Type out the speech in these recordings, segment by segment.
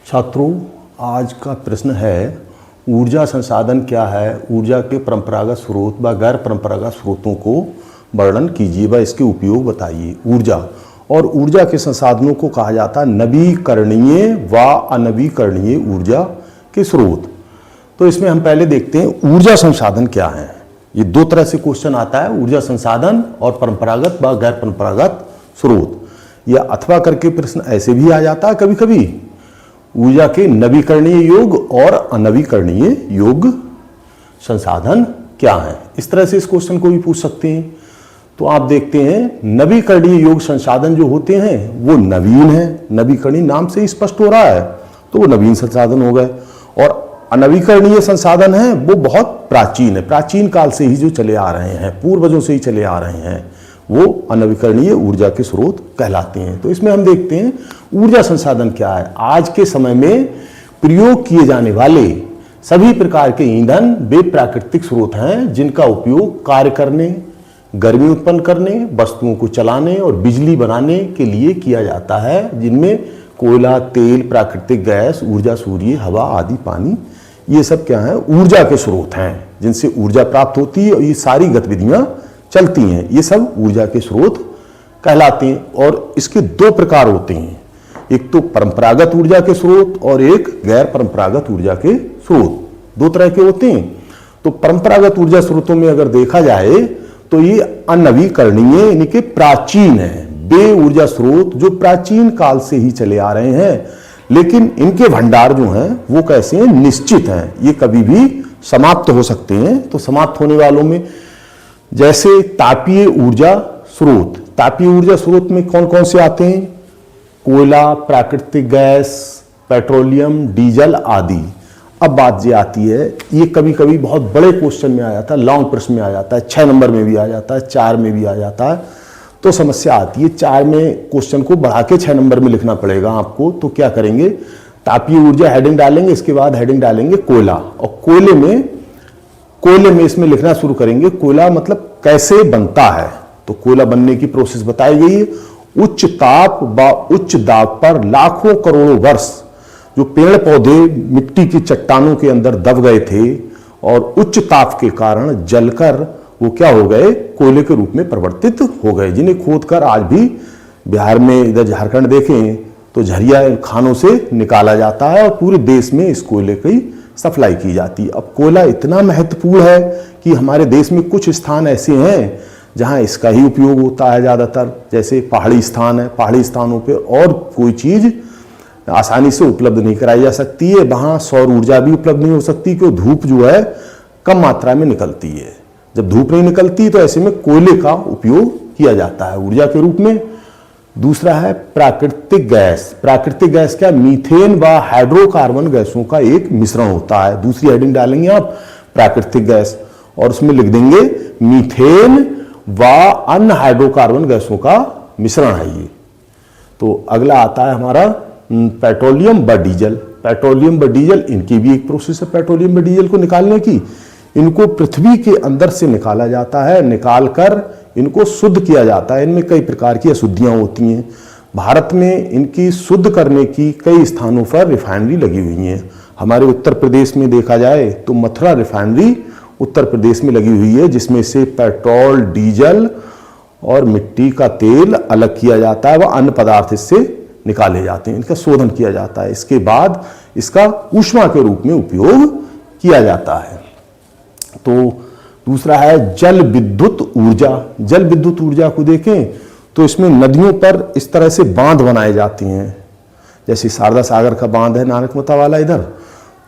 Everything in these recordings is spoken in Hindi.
छात्रों, आज का प्रश्न है ऊर्जा संसाधन क्या है। ऊर्जा के परंपरागत स्रोत व गैर परंपरागत स्रोतों को वर्णन कीजिए व इसके उपयोग बताइए। ऊर्जा के संसाधनों को कहा जाता है नवीकरणीय व अनवीकरणीय ऊर्जा के स्रोत। तो इसमें हम पहले देखते हैं ऊर्जा संसाधन क्या है। ये दो तरह से क्वेश्चन आता है, ऊर्जा संसाधन और परंपरागत व गैर परंपरागत स्रोत। या अथवा करके प्रश्न ऐसे भी आ जाता है कभी कभी, ऊर्जा के नवीकरणीय योग और अनवीकरणीय योग संसाधन क्या है। इस तरह से इस क्वेश्चन को भी पूछ सकते हैं। तो आप देखते हैं नवीकरणीय योग संसाधन जो होते हैं वो नवीन है, नवीकरणीय नाम से ही स्पष्ट हो रहा है, तो वो नवीन संसाधन हो गए। और अनवीकरणीय संसाधन है वो बहुत प्राचीन है, प्राचीन काल से ही जो चले आ रहे हैं, पूर्वजों से ही चले आ रहे हैं, वो अनवीकरणीय ऊर्जा के स्रोत कहलाते हैं। तो इसमें हम देखते हैं ऊर्जा संसाधन क्या है। आज के समय में प्रयोग किए जाने वाले सभी प्रकार के ईंधन वे प्राकृतिक स्रोत हैं जिनका उपयोग कार्य करने, गर्मी उत्पन्न करने, वस्तुओं को चलाने और बिजली बनाने के लिए किया जाता है, जिनमें कोयला, तेल, प्राकृतिक गैस, ऊर्जा, सूर्य, हवा आदि, पानी, ये सब क्या है ऊर्जा के स्रोत हैं जिनसे ऊर्जा प्राप्त होती है और ये सारी गतिविधियां चलती हैं। ये सब ऊर्जा के स्रोत कहलाते हैं। और इसके दो प्रकार होते हैं, एक तो परंपरागत ऊर्जा के स्रोत और एक गैर परंपरागत ऊर्जा के स्रोत। दो तरह के होते हैं। तो परंपरागत ऊर्जा स्रोतों में अगर देखा जाए तो ये अनवीकरणीय यानी कि प्राचीन है, वे ऊर्जा स्रोत जो प्राचीन काल से ही चले आ रहे हैं, लेकिन इनके भंडार जो हैं वो कैसे हैं, निश्चित हैं, ये कभी भी समाप्त हो सकते हैं। तो समाप्त होने वालों में जैसे तापीय ऊर्जा स्रोत, तापीय ऊर्जा स्रोत में कौन कौन से आते हैं, कोयला, प्राकृतिक गैस, पेट्रोलियम, डीजल आदि। अब बात ये आती है, ये कभी कभी बहुत बड़े क्वेश्चन में आ जाता है, लॉन्ग प्रश्न में आ जाता है, 6 नंबर में भी आ जाता है, 4 में भी आ जाता है। तो समस्या आती है 4 में क्वेश्चन को बढ़ा के 6 नंबर में लिखना पड़ेगा आपको। तो क्या करेंगे, तापीय ऊर्जा हेडिंग डालेंगे, इसके बाद हेडिंग डालेंगे कोयला, और कोयले में इसमें लिखना शुरू करेंगे कोयला मतलब कैसे बनता है। तो कोयला बनने की प्रोसेस बताई गई है। उच्च ताप व उच्च दाब पर लाखों करोड़ों वर्ष जो पेड़ पौधे मिट्टी की चट्टानों के अंदर दब गए थे और उच्च ताप के कारण जलकर वो क्या हो गए, कोयले के रूप में परिवर्तित हो गए, जिन्हें खोदकर आज भी बिहार में, इधर झारखंड देखें तो झरिया खानों से निकाला जाता है और पूरे देश में इस कोयले की सप्लाई की जाती है। अब कोयला इतना महत्वपूर्ण है कि हमारे देश में कुछ स्थान ऐसे हैं जहां इसका ही उपयोग होता है ज़्यादातर, जैसे पहाड़ी स्थान है, पहाड़ी स्थानों पे और कोई चीज़ आसानी से उपलब्ध नहीं कराई जा सकती है, वहाँ सौर ऊर्जा भी उपलब्ध नहीं हो सकती क्योंकि धूप जो है कम मात्रा में निकलती है। जब धूप नहीं निकलती तो ऐसे में कोयले का उपयोग किया जाता है ऊर्जा के रूप में। दूसरा है प्राकृतिक गैस। प्राकृतिक गैस क्या, मीथेन व हाइड्रोकार्बन गैसों का एक मिश्रण होता है। दूसरी हेडिंग डालेंगे आप प्राकृतिक गैस और उसमें लिख देंगे मीथेन व अन्य हाइड्रोकार्बन गैसों का मिश्रण है ये। तो अगला आता है हमारा पेट्रोलियम व डीजल। पेट्रोलियम व डीजल, इनकी भी एक प्रोसेस है पेट्रोलियम व डीजल को निकालने की। इनको पृथ्वी के अंदर से निकाला जाता है, निकालकर इनको शुद्ध किया जाता है। इनमें कई प्रकार की अशुद्धियां होती हैं। भारत में इनकी शुद्ध करने की कई स्थानों पर रिफाइनरी लगी हुई हैं। हमारे उत्तर प्रदेश में देखा जाए तो मथुरा रिफाइनरी उत्तर प्रदेश में लगी हुई है, जिसमें से पेट्रोल, डीजल और मिट्टी का तेल अलग किया जाता है व अन्य पदार्थ इससे निकाले जाते हैं, इनका शोधन किया जाता है। इसके बाद इसका ऊष्मा के रूप में उपयोग किया जाता है। तो दूसरा है जल विद्युत ऊर्जा। जल विद्युत ऊर्जा को देखें तो इसमें नदियों पर इस तरह से बांध बनाए जाते हैं, जैसे शारदा सागर का बांध है नानकमता वाला इधर,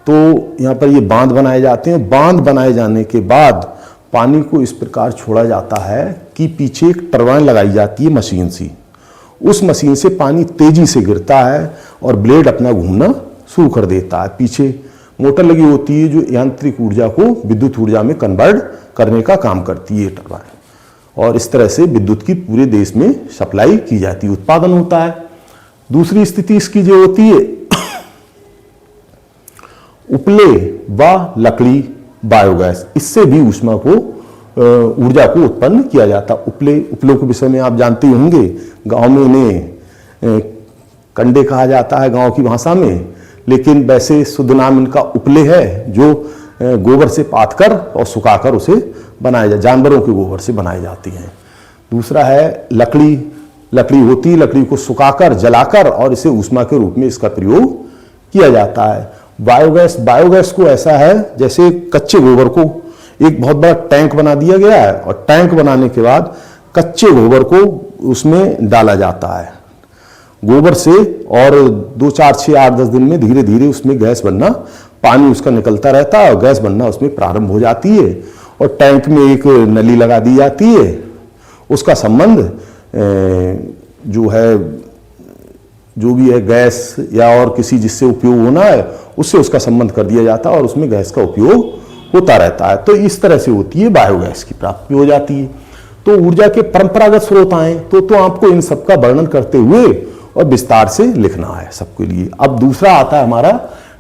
तो यहाँ पर ये बांध बनाए जाते हैं। बांध बनाए जाने के बाद पानी को इस प्रकार छोड़ा जाता है कि पीछे एक टरबाइन लगाई जाती है मशीन सी, उस मशीन से पानी तेजी से गिरता है और ब्लेड अपना घूमना शुरू कर देता है। पीछे मोटर लगी होती है जो यांत्रिक ऊर्जा को विद्युत ऊर्जा में कन्वर्ट करने का काम करती है टरबाइन, और इस तरह से विद्युत की पूरे देश में सप्लाई की जाती है, उत्पादन होता है। दूसरी स्थिति इसकी जो होती है उपले व लकड़ी बायोगैस, इससे भी ऊष्मा को ऊर्जा को उत्पन्न किया जाता। उपलों के विषय में आप जानते होंगे, गांव में इन्हें कंडे कहा जाता है गांव की भाषा में, लेकिन वैसे शुद्ध नाम इनका उपले है, जो गोबर से पाथ कर और सुखाकर उसे बनाया जाए, जानवरों के गोबर से बनाई जाती हैं। दूसरा है लकड़ी। लकड़ी होती है, लकड़ी को सुखाकर जलाकर और इसे ऊष्मा के रूप में इसका प्रयोग किया जाता है। बायोगैस। बायोगैस को ऐसा है जैसे कच्चे गोबर को एक बहुत बड़ा टैंक बना दिया गया है और टैंक बनाने के बाद कच्चे गोबर को उसमें डाला जाता है गोबर से, और 2, 4, 6, 8, 10 दिन में धीरे धीरे उसमें गैस बनना, पानी उसका निकलता रहता है और गैस बनना उसमें प्रारंभ हो जाती है। और टैंक में एक नली लगा दी जाती है, उसका संबंध जो है, जो भी है गैस या और किसी जिससे उपयोग होना है उससे उसका संबंध कर दिया जाता है और उसमें गैस का उपयोग होता रहता है। तो इस तरह से होती है बायोगैस की प्राप्ति हो जाती है। तो ऊर्जा के परंपरागत स्रोत आए तो आपको इन सब का वर्णन करते हुए और विस्तार से लिखना है सबके लिए। अब दूसरा आता है हमारा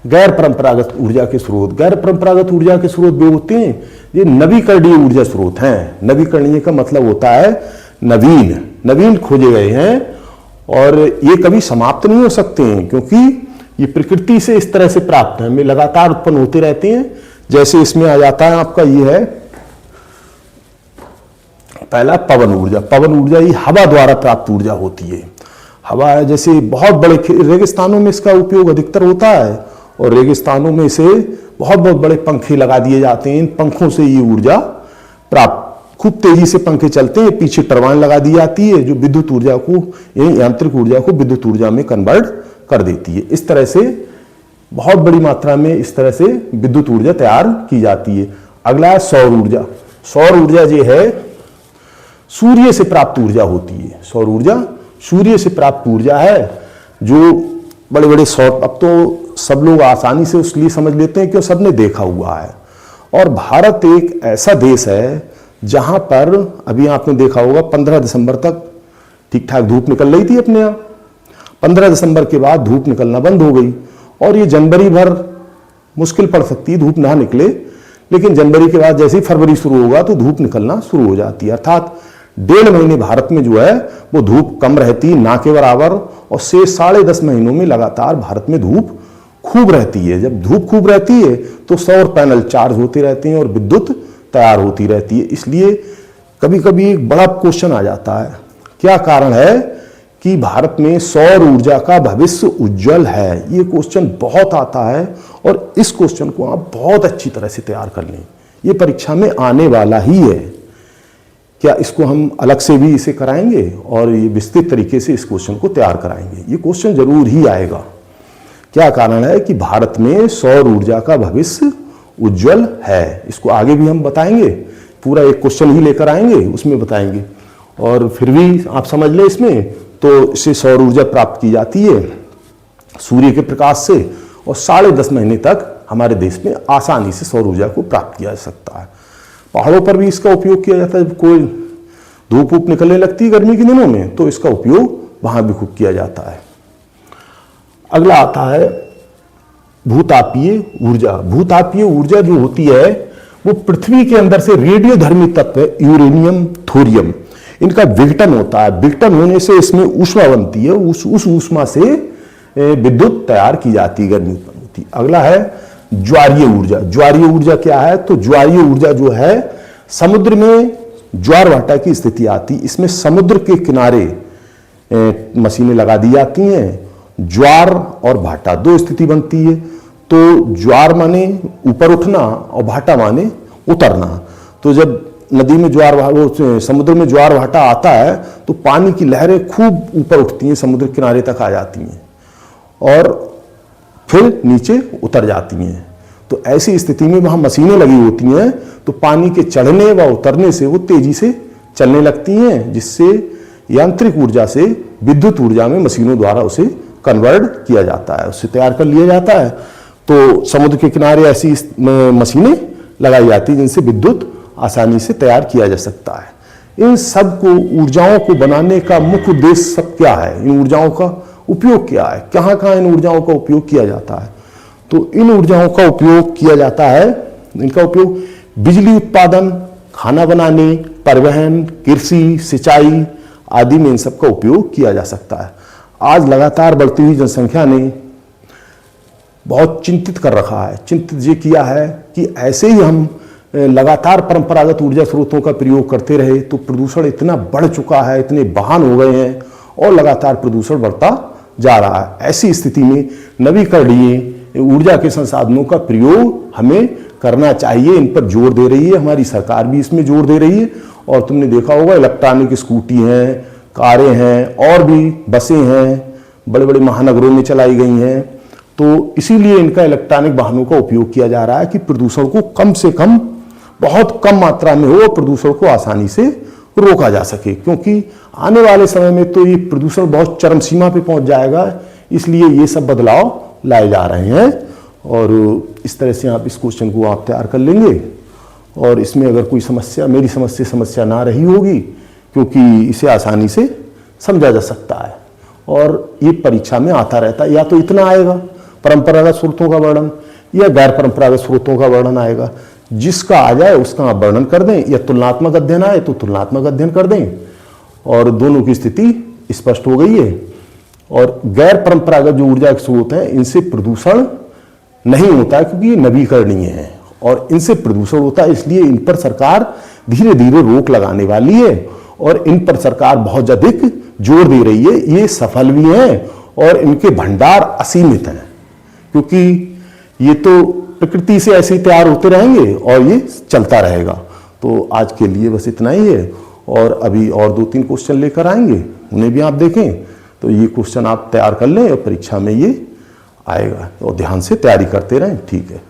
गैर परंपरागत ऊर्जा के स्रोत। गैर परंपरागत ऊर्जा के स्रोत वे होते हैं, ये नवीकरणीय ऊर्जा स्रोत हैं। नवीकरणीय का मतलब होता है नवीन, नवीन खोजे गए हैं और ये कभी समाप्त नहीं हो सकते हैं, क्योंकि ये प्रकृति से इस तरह से प्राप्त है, में लगातार उत्पन्न होते रहते हैं। जैसे इसमें आ जाता है आपका ये है पहला पवन ऊर्जा। पवन ऊर्जा ये हवा द्वारा प्राप्त ऊर्जा होती है। हवा है, जैसे बहुत बड़े रेगिस्तानों में इसका उपयोग अधिकतर होता है और रेगिस्तानों में इसे बहुत बड़े पंखे लगा दिए जाते हैं। इन पंखों से ये ऊर्जा प्राप्त, खूब तेजी से पंखे चलते हैं, पीछे टरबाइन लगा दी जाती है जो विद्युत ऊर्जा को, यांत्रिक ऊर्जा को विद्युत ऊर्जा में कन्वर्ट कर देती है। इस तरह से बहुत बड़ी मात्रा में इस तरह से विद्युत ऊर्जा तैयार की जाती है। अगला है सौर ऊर्जा। सौर ऊर्जा जो है सूर्य से प्राप्त ऊर्जा होती है। सौर ऊर्जा सूर्य से प्राप्त ऊर्जा है, जो बड़े बड़े सौर, अब तो सब लोग आसानी से उसके लिए समझ लेते हैं क्योंकि सबने देखा हुआ है। और भारत एक ऐसा देश है जहां पर अभी आपने देखा होगा 15 दिसंबर तक ठीक ठाक धूप निकल रही थी अपने यहाँ। 15 दिसंबर के बाद धूप निकलना बंद हो गई और ये जनवरी भर मुश्किल पड़ सकती है धूप ना निकले, लेकिन जनवरी के बाद जैसे ही फरवरी शुरू होगा तो धूप निकलना शुरू हो जाती है। अर्थात 1.5 महीने भारत में जो है वो धूप कम रहती, ना के बराबर, और से 10.5 महीनों में लगातार भारत में धूप खूब रहती है। जब धूप खूब रहती है तो सौर पैनल चार्ज होते रहते हैं और विद्युत तैयार होती रहती है। इसलिए कभी कभी एक बड़ा क्वेश्चन आ जाता है, क्या कारण है कि भारत में सौर ऊर्जा का भविष्य उज्जवल है? ये क्वेश्चन बहुत आता है और इस क्वेश्चन को आप बहुत अच्छी तरह से तैयार कर लें, ये परीक्षा में आने वाला ही है। क्या इसको हम अलग से भी इसे कराएंगे और ये विस्तृत तरीके से इस क्वेश्चन को तैयार कराएंगे? ये क्वेश्चन जरूर ही आएगा। क्या कारण है कि भारत में सौर ऊर्जा का भविष्य उज्जवल है? इसको आगे भी हम बताएंगे, पूरा एक क्वेश्चन ही लेकर आएंगे, उसमें बताएंगे। और फिर भी आप समझ लें इसमें, तो इससे सौर ऊर्जा प्राप्त की जाती है सूर्य के प्रकाश से, और 10.5 महीने तक हमारे देश में आसानी से सौर ऊर्जा को प्राप्त किया जा सकता है। पहाड़ों पर भी इसका उपयोग किया जाता है। जब कोई धूप वूप निकलने लगती है गर्मी के दिनों में तो इसका उपयोग वहां भी खूब किया जाता है। अगला आता है भूतापीय ऊर्जा। भूतापीय ऊर्जा जो होती है वो पृथ्वी के अंदर से रेडियोधर्मी तत्व यूरेनियम, थोरियम, इनका विघटन होता है। विघटन होने से इसमें ऊष्मा बनती है, उस ऊष्मा से विद्युत तैयार की जाती है, गर्मी उत्पन्न होती है। अगला है ज्वारीय ऊर्जा। ज्वारीय ऊर्जा क्या है? तो ज्वारीय ऊर्जा जो है समुद्र में ज्वार भाटा की स्थिति आती, इसमें समुद्र के किनारे मशीनें लगा दी जाती हैं। ज्वार और भाटा दो स्थिति बनती है। तो ज्वार माने ऊपर उठना और भाटा माने उतरना। तो जब नदी में ज्वार, समुद्र में ज्वार भाटा आता है तो पानी की लहरें खूब ऊपर उठती हैं, समुद्र किनारे तक आ जाती हैं और फिर नीचे उतर जाती हैं। तो ऐसी स्थिति में वहां मशीनें लगी होती हैं, तो पानी के चढ़ने व उतरने से वो तेजी से चलने लगती हैं, जिससे यांत्रिक ऊर्जा से विद्युत ऊर्जा में मशीनों द्वारा उसे कन्वर्ट किया जाता है, उससे तैयार कर लिया जाता है। तो समुद्र के किनारे ऐसी मशीनें लगाई जाती हैं जिनसे विद्युत आसानी से तैयार किया जा सकता है। इन सब को ऊर्जाओं को बनाने का मुख्य उद्देश्य सब क्या है? इन ऊर्जाओं का उपयोग क्या है? कहाँ कहाँ इन ऊर्जाओं का उपयोग किया जाता है? तो इन ऊर्जाओं का उपयोग किया जाता है, इनका उपयोग बिजली उत्पादन, खाना बनाने, परिवहन, कृषि, सिंचाई आदि में इन सब का उपयोग किया जा सकता है। आज लगातार बढ़ती हुई जनसंख्या ने बहुत चिंतित कर रखा है। चिंतित ये किया है कि ऐसे ही हम लगातार परंपरागत ऊर्जा स्रोतों का प्रयोग करते रहे तो प्रदूषण इतना बढ़ चुका है, इतने वाहन हो गए हैं और लगातार प्रदूषण बढ़ता जा रहा है। ऐसी स्थिति में नवीकरणीय ऊर्जा के संसाधनों का प्रयोग हमें करना चाहिए। इन पर जोर दे रही है हमारी सरकार, भी इसमें जोर दे रही है। और तुमने देखा होगा इलेक्ट्रॉनिक स्कूटी हैं, कारें हैं और भी बसें हैं, बड़े बड़े महानगरों में चलाई गई हैं। तो इसीलिए इनका इलेक्ट्रॉनिक वाहनों का उपयोग किया जा रहा है कि प्रदूषण को कम से कम, बहुत कम मात्रा में हो, प्रदूषण को आसानी से रोका जा सके। क्योंकि आने वाले समय में तो ये प्रदूषण बहुत चरम सीमा पे पहुंच जाएगा, इसलिए ये सब बदलाव लाए जा रहे हैं। और इस तरह से आप इस क्वेश्चन को आप तैयार कर लेंगे और इसमें अगर कोई समस्या, मेरी समझ से समस्या ना रही होगी, क्योंकि इसे आसानी से समझा जा सकता है और ये परीक्षा में आता रहता है। या तो इतना आएगा परंपरागत स्रोतों का वर्णन या गैर परंपरागत स्रोतों का वर्णन आएगा। जिसका आ जाए उसका आप वर्णन कर दें, या तुलनात्मक अध्ययन आए तो तुलनात्मक अध्ययन कर दें और दोनों की स्थिति स्पष्ट हो गई है। और गैर परंपरागत जो ऊर्जा के स्रोत हैं इनसे प्रदूषण नहीं होता है क्योंकि ये नवीकरणीय है और इनसे प्रदूषण होता है, इसलिए इन पर सरकार धीरे धीरे रोक लगाने वाली है और इन पर सरकार बहुत अधिक जोर दे रही है। ये सफल भी हैं और इनके भंडार असीमित हैं, क्योंकि ये तो प्रकृति से ऐसे ही तैयार होते रहेंगे और ये चलता रहेगा। तो आज के लिए बस इतना ही है और अभी और 2-3 क्वेश्चन लेकर आएंगे, उन्हें भी आप देखें। तो ये क्वेश्चन आप तैयार कर लें और परीक्षा में ये आएगा और ध्यान से तैयारी करते रहें। ठीक है।